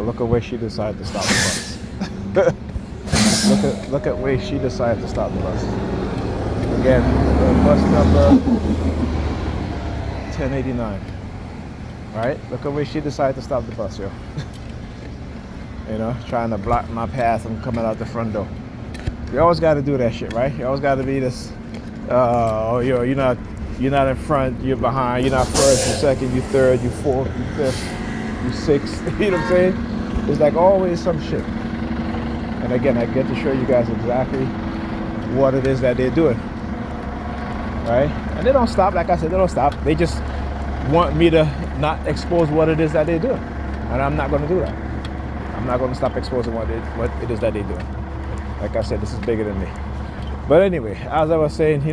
Look at where she decided to stop the bus. Look at where she decided to stop the bus. Again, the bus number 1089. Right? Look at where she decided to stop the bus, yo. Trying to block my path from coming out the front door. You always got to do that shit, right? You always got to be this. You're not in front, you're behind. You're not first, you're second, you're third, you're fourth, you're fifth, you're sixth. You know what I'm saying? It's like always some shit. And again, I get to show you guys exactly what it is that they're doing, right? And they don't stop. Like I said, they don't stop. They just want me to not expose what it is that they're doing, and I'm not going to do that. I'm not going to stop exposing what it is that they're doing. Like I said, this is bigger than me. But anyway, as I was saying, we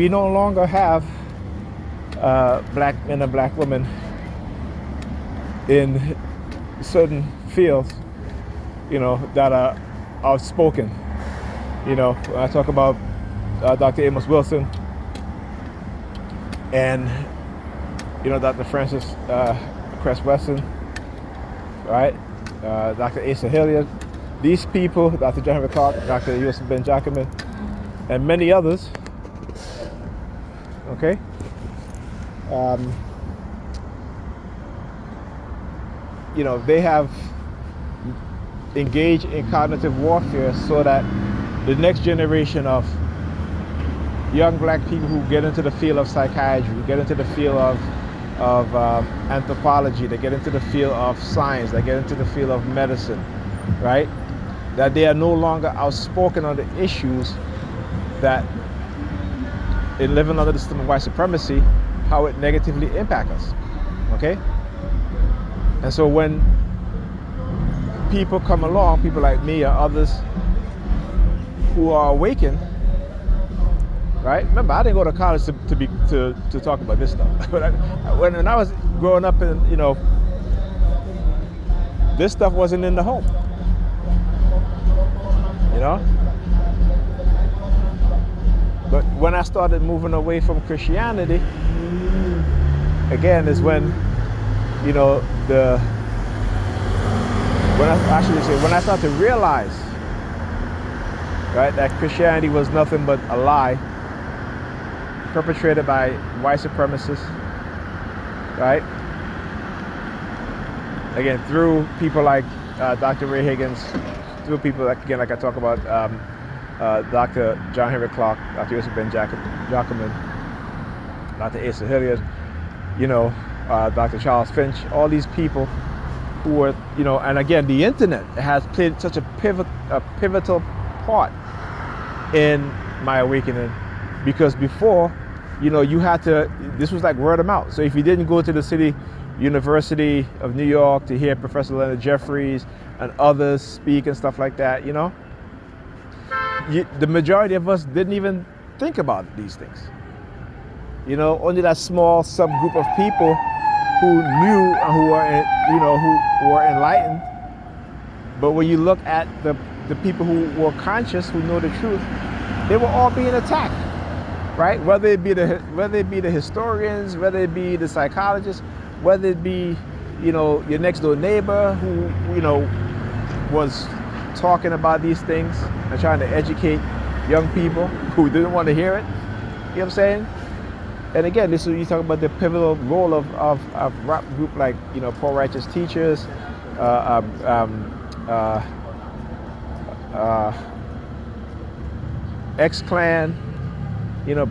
no longer have black men and black women in certain fields, that are outspoken. When I talk about Dr. Amos Wilson and Dr. Francis Cress Weston, right? Dr. Asa Hilliard, these people, Dr. John Henrik Clarke, Dr. Yosef Ben Jacobin, and many others, okay? They have engaged in cognitive warfare so that the next generation of young black people who get into the field of psychiatry, who get into the field of anthropology, they get into the field of science, they get into the field of medicine, right? That they are no longer outspoken on the issues that, in living under the system of white supremacy, how it negatively impacts us, okay? And so when people come along, people like me or others who are awakened, right? Remember, I didn't go to college to talk about this stuff. But when I was growing up, this stuff wasn't in the home. But when I started moving away from Christianity, again, is when when I started to realize, right, that Christianity was nothing but a lie perpetrated by white supremacists, right? Again, through people like Dr. Ray Higgins, through people like I talk about Dr. John Henrik Clarke, Dr. Yosef Ben Jacobin, Dr. Asa Hilliard, Dr. Charles Finch, all these people who were, and again, the internet has played such a pivotal part in my awakening, because before, you had to, this was like word of mouth. So if you didn't go to the City University of New York to hear Professor Leonard Jeffries and others speak and stuff like that, the majority of us didn't even think about these things. Only that small subgroup of people who knew and who were enlightened. But when you look at the people who were conscious, who know the truth, they were all being attacked, right? Whether it be the historians, whether it be the psychologists, whether it be your next door neighbor who was talking about these things and trying to educate young people who didn't want to hear it. You know what I'm saying? And again, this is, you talk about the pivotal role of rap group like Poor Righteous Teachers, X-Clan,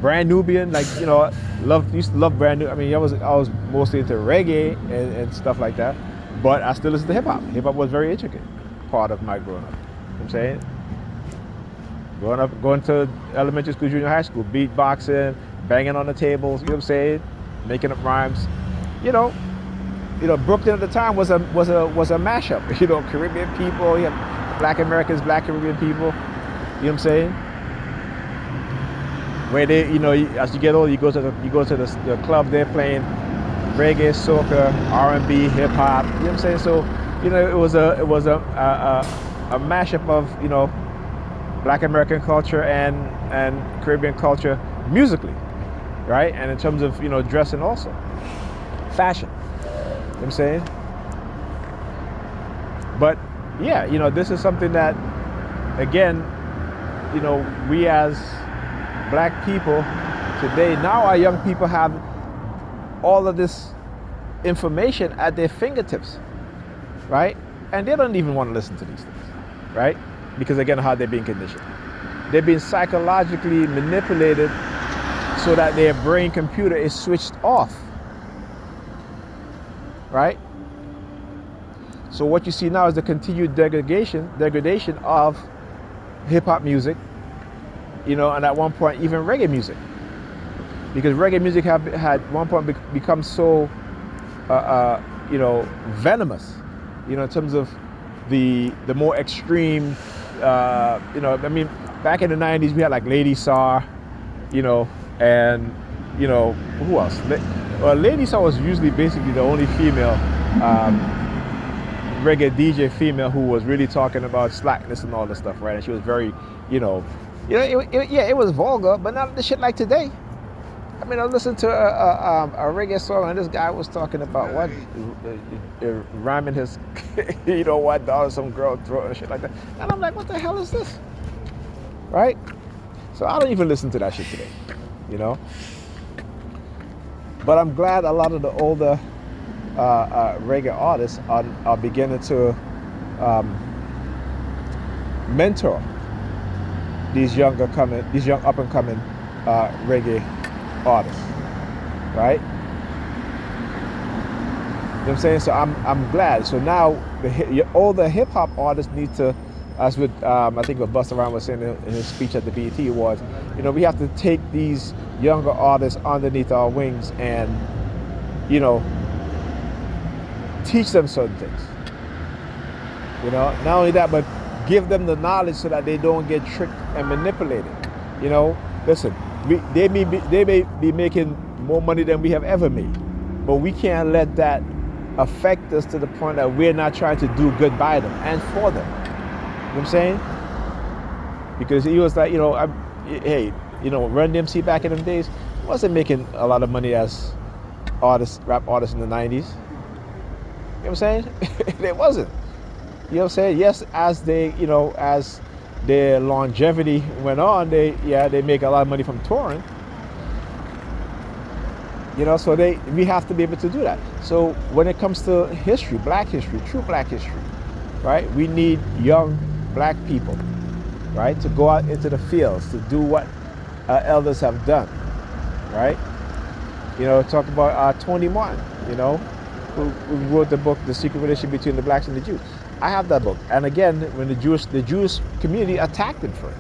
Brand Nubian, used to love Brand New. I mean, I was mostly into reggae and stuff like that, but I still listen to hip hop. Hip hop was very intricate part of my growing up. You know what I'm saying? Going to elementary school, junior high school, beatboxing, banging on the tables, you know what I'm saying? Making up rhymes. Brooklyn at the time was a mashup. Caribbean people, you have Black Americans, Black Caribbean people, you know what I'm saying? Where they, as you get older, you go to the club, they're playing reggae, soca, R&B, hip hop, you know what I'm saying? So, it was a mashup of, Black American culture and Caribbean culture musically, right? And in terms of, dressing also. Fashion, you know what I'm saying? But yeah, this is something that, again, we as black people today, now our young people have all of this information at their fingertips, right? And they don't even want to listen to these things, right? Because again, how they're being conditioned. They're being psychologically manipulated so that their brain computer is switched off, right? So what you see now is the continued degradation of hip-hop music, and at one point even reggae music, because reggae music had at one point become so venomous, in terms of the more extreme, back in the 90s we had like Lady Saw, and who else? Lady Saw was usually basically the only female reggae DJ female who was really talking about slackness and all this stuff, right? And she was very, it was vulgar, but not the shit like today. I mean, I listened to a reggae song, and this guy was talking about what, rhyming his, what, down some girl throat and shit like that. And I'm like, what the hell is this? Right? So I don't even listen to that shit today, But I'm glad a lot of the older reggae artists are beginning to mentor these young up and coming reggae artists, right? You know what I'm saying? So I'm glad. So now all the hip hop artists need to, as with I think what Busta Rhymes was saying in his speech at the BET Awards, we have to take these younger artists underneath our wings and teach them certain things. Not only that, but give them the knowledge so that they don't get tricked and manipulated. Listen, they may be making more money than we have ever made, but we can't let that affect us to the point that we're not trying to do good by them and for them. You know what I'm saying? Because he was like, Run DMC back in them days wasn't making a lot of money as rap artists in the 90s. You know what I'm saying? It wasn't. You know what I'm saying? Yes, as they, as their longevity went on, they make a lot of money from touring. So we have to be able to do that. So when it comes to history, black history, true black history, right? We need young black people, right, to go out into the fields to do what elders have done, right? Talk about Tony Martin, who wrote the book, The Secret Relationship Between the Blacks and the Jews. I have that book. And again, when the Jewish community attacked him for it.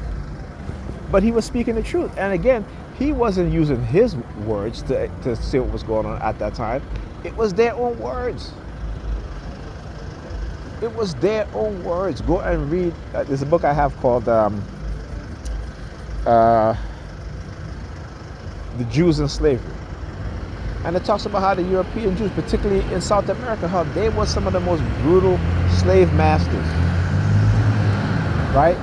But he was speaking the truth. And again, he wasn't using his words to say what was going on at that time. It was their own words. It was their own words. Go and read. There's a book I have called The Jews and Slavery. And it talks about how the European Jews, particularly in South America, how they were some of the most brutal slave masters. Right?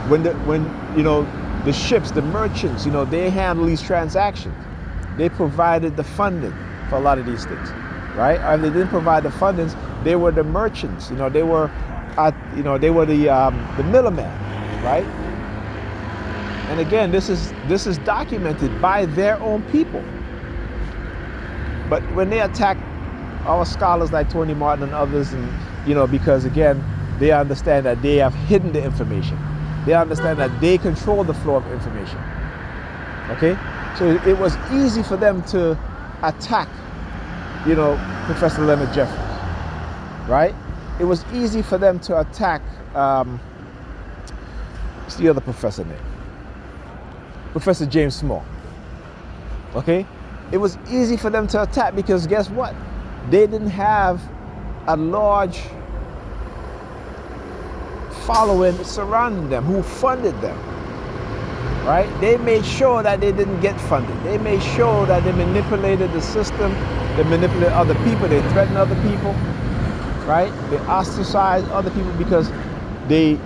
When the ships, the merchants, they handle these transactions. They provided the funding for a lot of these things, right? And they didn't provide the fundings. They were the merchants. They were, they were the middleman, right? And again, this is documented by their own people. But when they attack our scholars like Tony Martin and others, and because again, they understand that they have hidden the information. They understand that they control the flow of information. Okay? So it was easy for them to attack, Professor Leonard Jeffries, right? It was easy for them to attack, what's the other professor name? Professor James Small. Okay? It was easy for them to attack because guess what? They didn't have a large following surrounding them who funded them, right? They made sure that they didn't get funded. They made sure that they manipulated the system, they manipulated other people, they threatened other people, right? They ostracized other people because they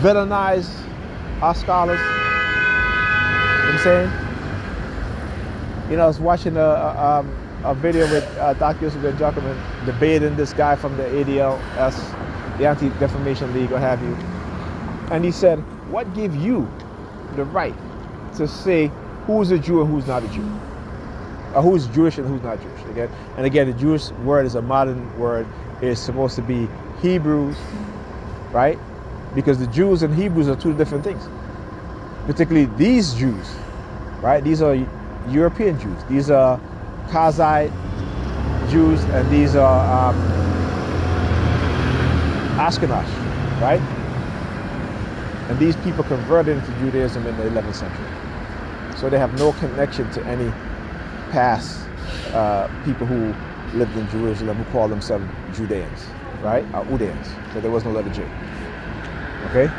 villainized our scholars. You know what I'm saying? I was watching a video with Dr. Yusuf Ben Jacobin debating this guy from the ADLS, the Anti-Defamation League, what have you. And he said, what gives you the right to say who's a Jew and who's not a Jew? Or who's Jewish and who's not Jewish? Again, the Jewish word is a modern word. It's supposed to be Hebrews, right? Because the Jews and Hebrews are two different things. Particularly these Jews, right? These are European Jews. These are Khazite Jews, and these are Ashkenaz, right? And these people converted into Judaism in the 11th century. So they have no connection to any past people who lived in Jerusalem who call themselves Judeans, right? Or Udeans. So there was no letter J. Okay?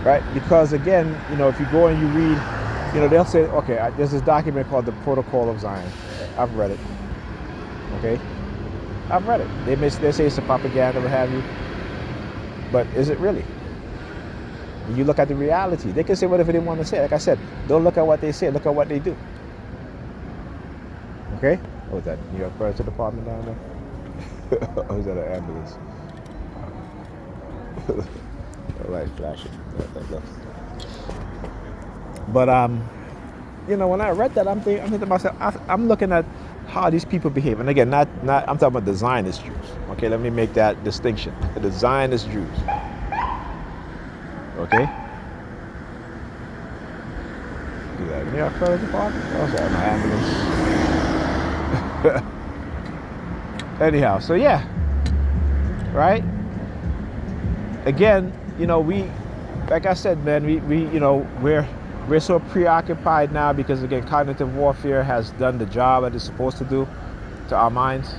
Right? Because again, if you go and you read, they'll say, okay, there's this document called the Protocol of Zion. I've read it. Okay? I've read it. They say it's a propaganda, what have you. But is it really? When you look at the reality, they can say whatever they want to say. Like I said, don't look at what they say, look at what they do. Okay? What was that? New York Fire Department down there? Or is that an ambulance? The light flashing. But when I read that, I'm thinking to myself, I'm looking at how these people behave. And again, not I'm talking about the Zionist Jews. Okay, let me make that distinction. The Zionist Jews. Okay? Do that. New York Fire Department? Oh, sorry, my ambulance. Anyhow, so yeah. Right? Again, we, like I said, man, we're so preoccupied now because, again, cognitive warfare has done the job that it's supposed to do to our minds.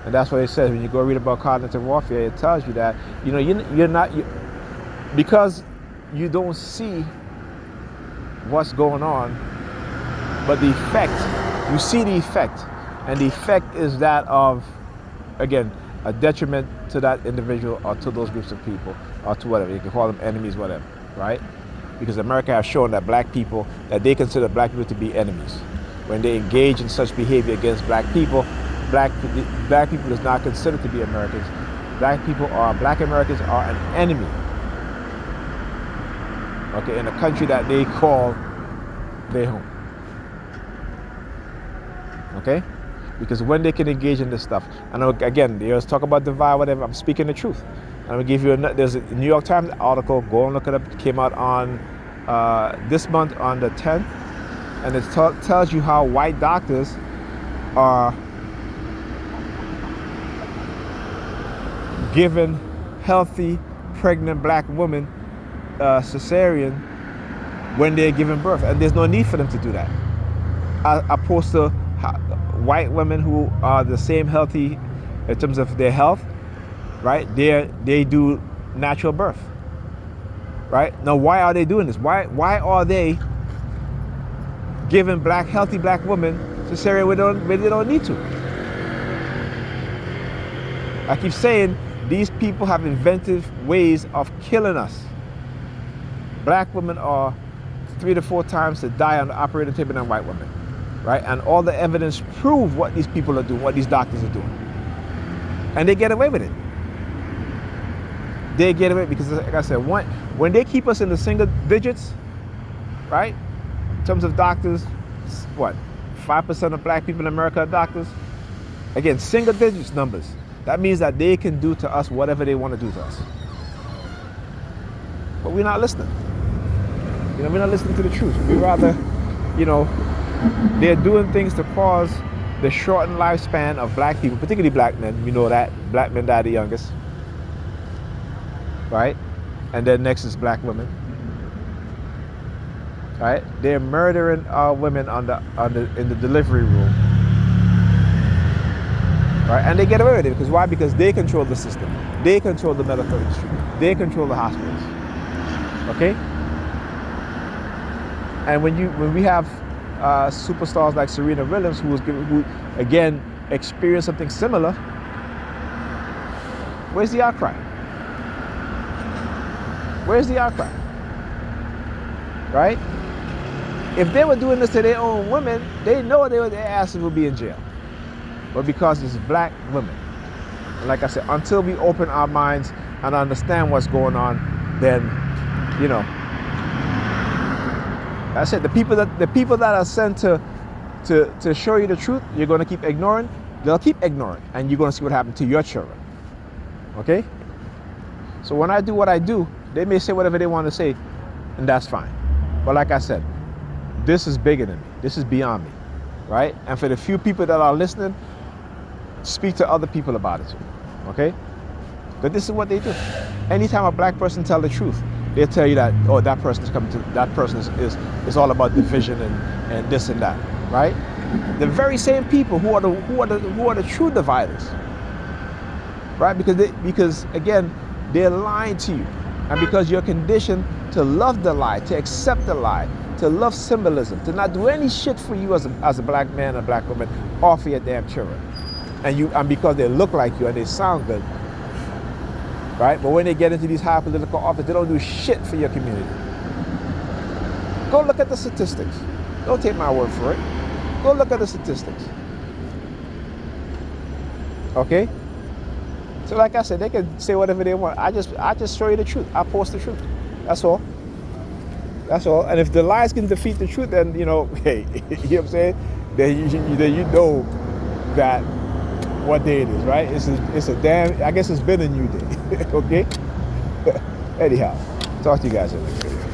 And that's what it says. When you go read about cognitive warfare, it tells you that, you're not, because you don't see what's going on, but the effect, you see the effect. And the effect is that of, again, a detriment to that individual or to those groups of people or to whatever. You can call them enemies, whatever, right? Because America has shown that that they consider black people to be enemies. When they engage in such behavior against black people is not considered to be Americans. Black Americans are an enemy. Okay, in a country that they call their home. Okay? Because when they can engage in this stuff, and again, there's talk about divide, whatever, I'm speaking the truth. I'm going to give you there's a New York Times article, go and look it up. It came out on this month on the 10th, and it tells you how white doctors are giving healthy, pregnant black women cesarean when they're giving birth, and there's no need for them to do that. Opposed to white women who are the same healthy in terms of their health, right? They do natural birth, right? Now, why are they doing this? Why are they giving healthy black women cesarean when they don't need to? I keep saying these people have inventive ways of killing us. Black women are 3 to 4 times to die on the operating table than white women, right? And all the evidence prove what these people are doing, what these doctors are doing. And they get away with it. They get away because, like I said, when they keep us in the single digits, right? In terms of doctors, 5% of black people in America are doctors. Again, single digits numbers. That means that they can do to us whatever they want to do to us. But we're not listening. We're not listening to the truth. We rather, they're doing things to cause the shortened lifespan of black people, particularly black men. We know that. Black men die the youngest. Right? And then next is black women. Right? They're murdering our women in the delivery room. Right? And they get away with it. Because why? Because they control the system. They control the medical industry. They control the hospitals. Okay? And when we have superstars like Serena Williams, who again experienced something similar, where's the outcry? Where's the outcry? Right? If they were doing this to their own women, they know their asses would be in jail. But because it's black women, And like I said, until we open our minds and understand what's going on, then, you know, I said the people that are sent to show you the truth, you're going to keep ignoring. They'll keep ignoring, and you're going to see what happened to your children. Okay? So when I do what I do, they may say whatever they want to say, and that's fine. But like I said, this is bigger than me. This is beyond me, right? And for the few people that are listening, speak to other people about it too. Okay? But this is what they do. Anytime a black person tells the truth, they'll tell you that, oh, that person is coming to, that person is all about division and this and that, right? The very same people who are the true dividers, right? Because again, they're lying to you, and because you're conditioned to love the lie, to accept the lie, to love symbolism, to not do any shit for you as a black man or black woman, or for your damn children, and because they look like you and they sound good, right? But when they get into these high political offices, they don't do shit for your community. Go look at the statistics. Don't take my word for it. Go look at the statistics. Okay? So like I said, they can say whatever they want. I just show you the truth. I post the truth. That's all. That's all. And if the lies can defeat the truth, then, you know, hey, you know what I'm saying? Then you know that what day it is, right? It's a damn, I guess it's been a new day. Okay? Anyhow, talk to you guys later.